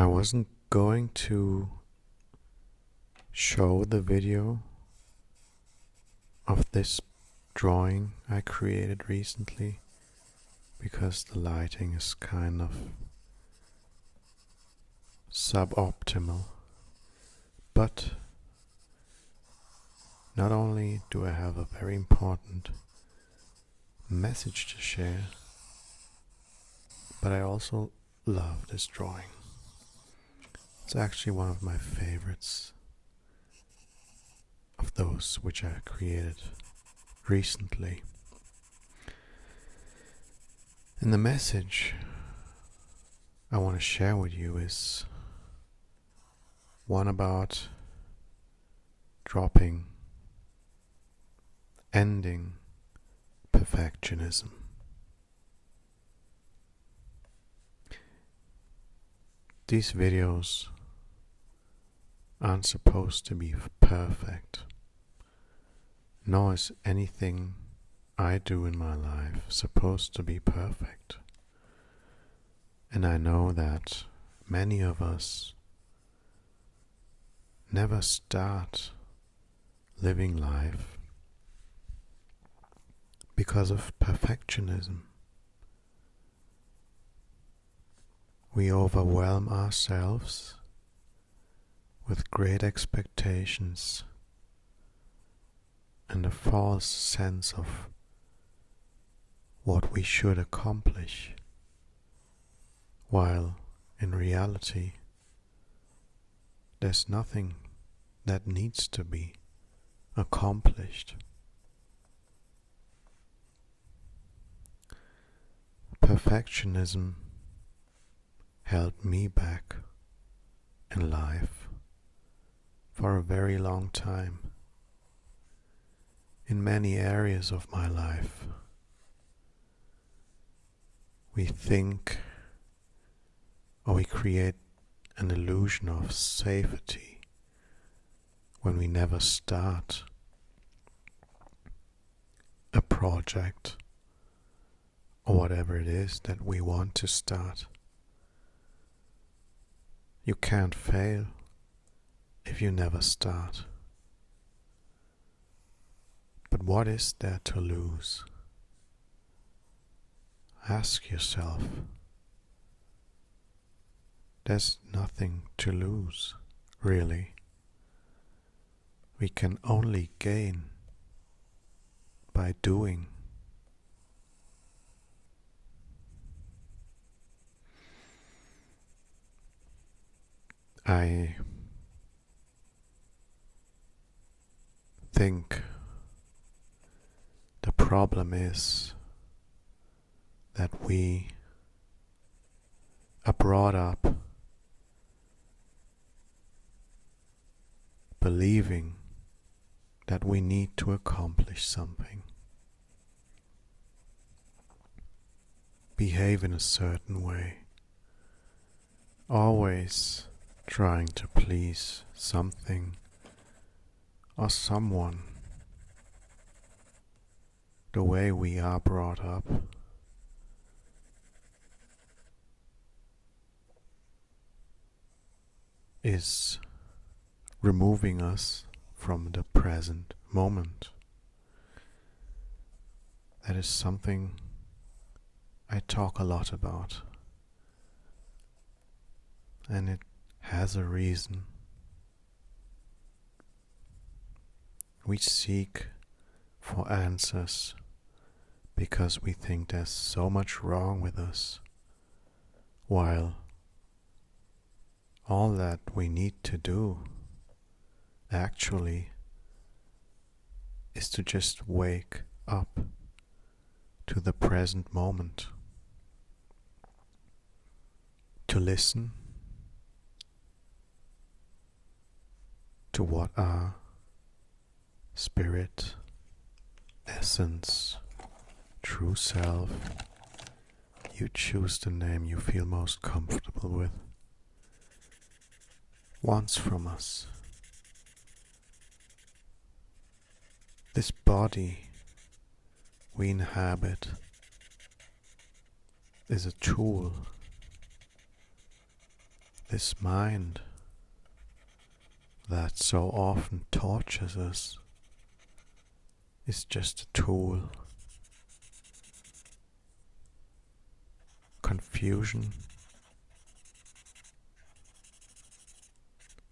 I wasn't going to show the video of this drawing I created recently because the lighting is kind of suboptimal. But not only do I have a very important message to share, but I also love this drawing. It's actually one of my favorites of those which I created recently. And the message I want to share with you is one about ending perfectionism. These videos aren't supposed to be perfect, nor is anything I do in my life supposed to be perfect. And I know that many of us never start living life because of perfectionism. We overwhelm ourselves with great expectations and a false sense of what we should accomplish, while in reality there's nothing that needs to be accomplished. Perfectionism held me back in life for a very long time in many areas of my life. We think or we create an illusion of safety when we never start a project or whatever it is that we want to start. You can't fail if you never start. But what is there to lose? Ask yourself. There's nothing to lose, really. We can only gain by doing. I think the problem is that we are brought up believing that we need to accomplish something, behave in a certain way, always trying to please something or someone. The way we are brought up is removing us from the present moment. That is something I talk a lot about, and it has a reason. We seek for answers because we think there's so much wrong with us, while all that we need to do actually is to just wake up to the present moment, to listen to what our spirit, essence, true self, you choose the name you feel most comfortable with, wants from us. This body we inhabit is a tool. this mind that so often tortures us is just a tool. Confusion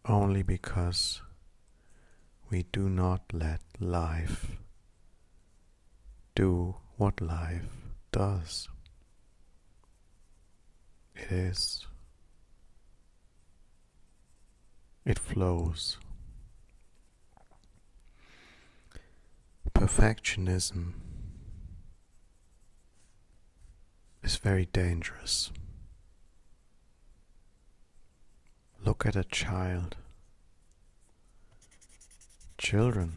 only because we do not let life do what life does. It is. It flows. Perfectionism is very dangerous. Look at a child. Children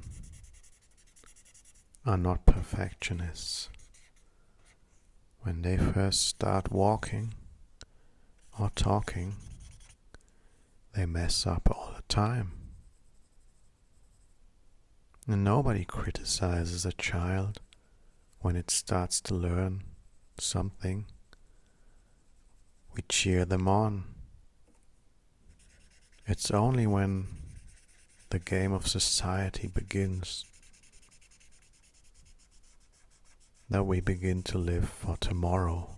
are not perfectionists. When they first start walking or talking, they mess up all the time. And nobody criticizes a child when it starts to learn something. We cheer them on. It's only when the game of society begins that we begin to live for tomorrow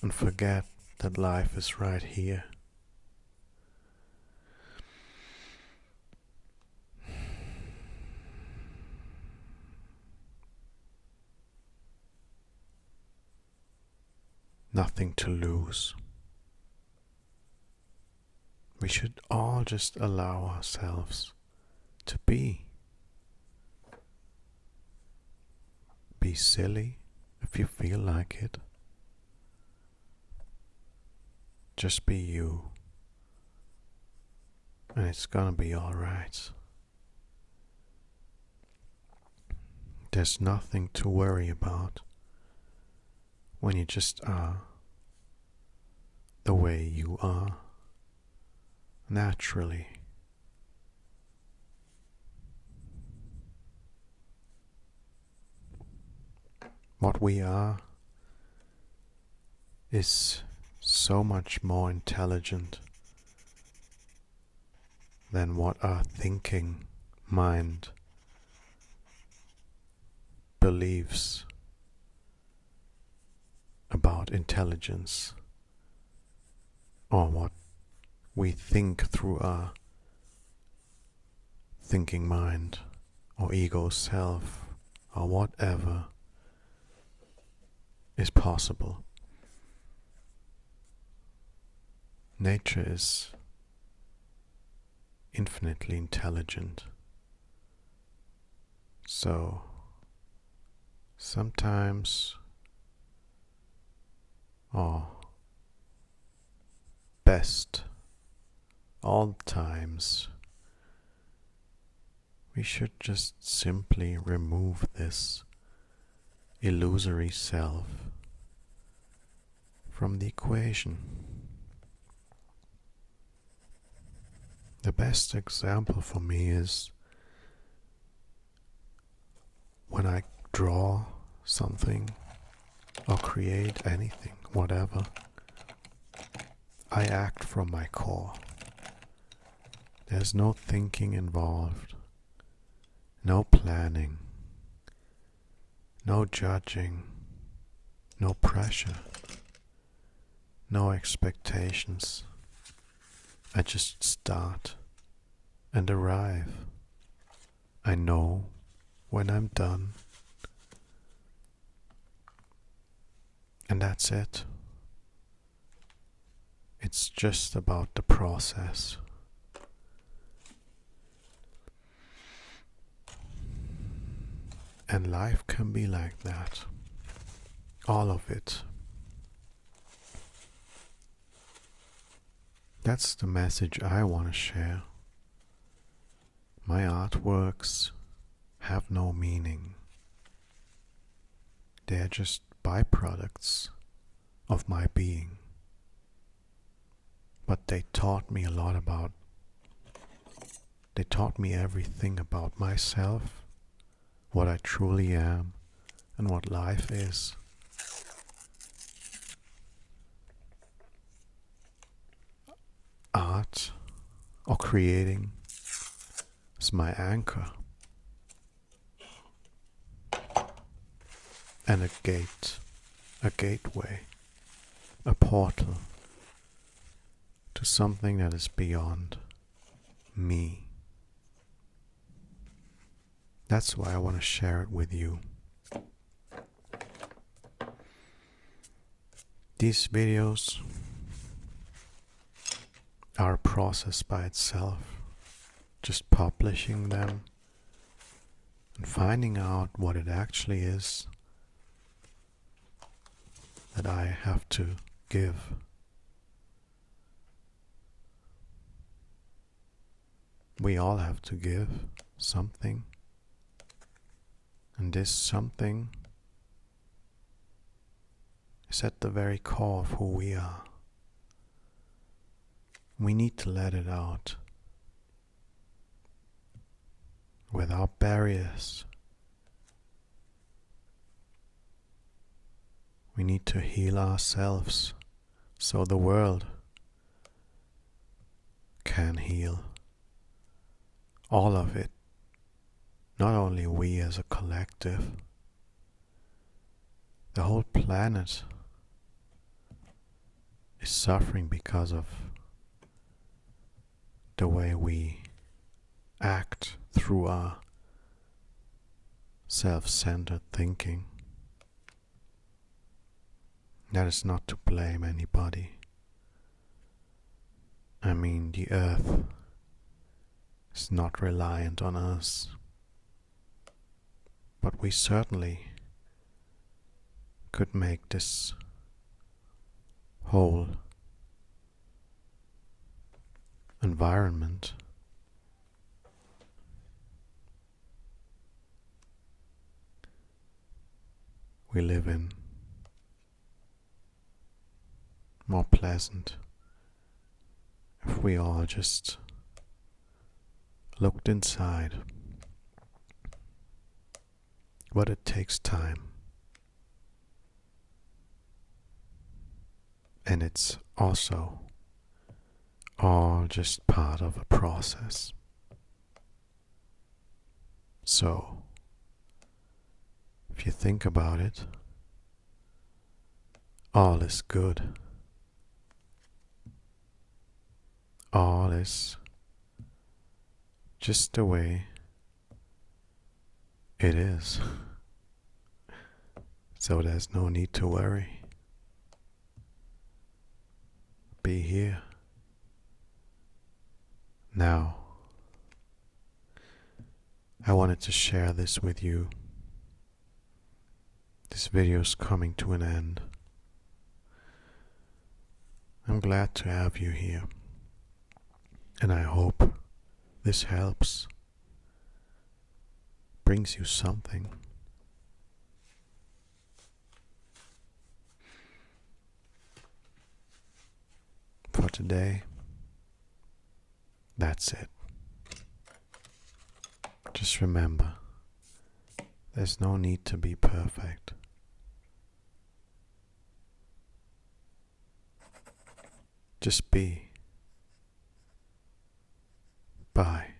and forget that life is right here. Nothing to lose. We should all just allow ourselves to be. Be silly if you feel like it. Just be you. And it's gonna be alright. There's nothing to worry about when you just are the way you are, naturally. What we are is so much more intelligent than what our thinking mind believes about intelligence, or what we think through our thinking mind or ego self or whatever is possible. Nature is infinitely intelligent. So sometimes, or best all times, we should just simply remove this illusory self from the equation. The best example for me is when I draw something or create anything, whatever. I act from my core. There's no thinking involved, no planning, no judging, no pressure, no expectations. I just start and arrive. I know when I'm done, and that's it. It's just about the process. And life can be like that. All of it. That's the message I want to share. My artworks have no meaning. They're just byproducts of my being. But they taught me a lot about, they taught me everything about myself, what I truly am, and what life is. or creating is my anchor and a gate, a gateway, a portal to something that is beyond me. That's why I want to share it with you. These videos are a process by itself. Just publishing them and finding out what it actually is that I have to give. We all have to give something, and this something is at the very core of who we are. We need to let it out without barriers. We need to heal ourselves so the world can heal. All of it, not only we as a collective, the whole planet is suffering because of the way we act through our self-centered thinking. That is not to blame anybody. I mean, the earth is not reliant on us, but we certainly could make this whole environment we live in more pleasant if we all just looked inside. But it takes time, and it's also all just part of a process. So, if you think about it, all is good. All is just the way it is. So there's no need to worry. Be here. Now, I wanted to share this with you. This video is coming to an end. I'm glad to have you here, and I hope this helps, brings you something. For today, that's it. Just remember, there's no need to be perfect. Just be. Bye.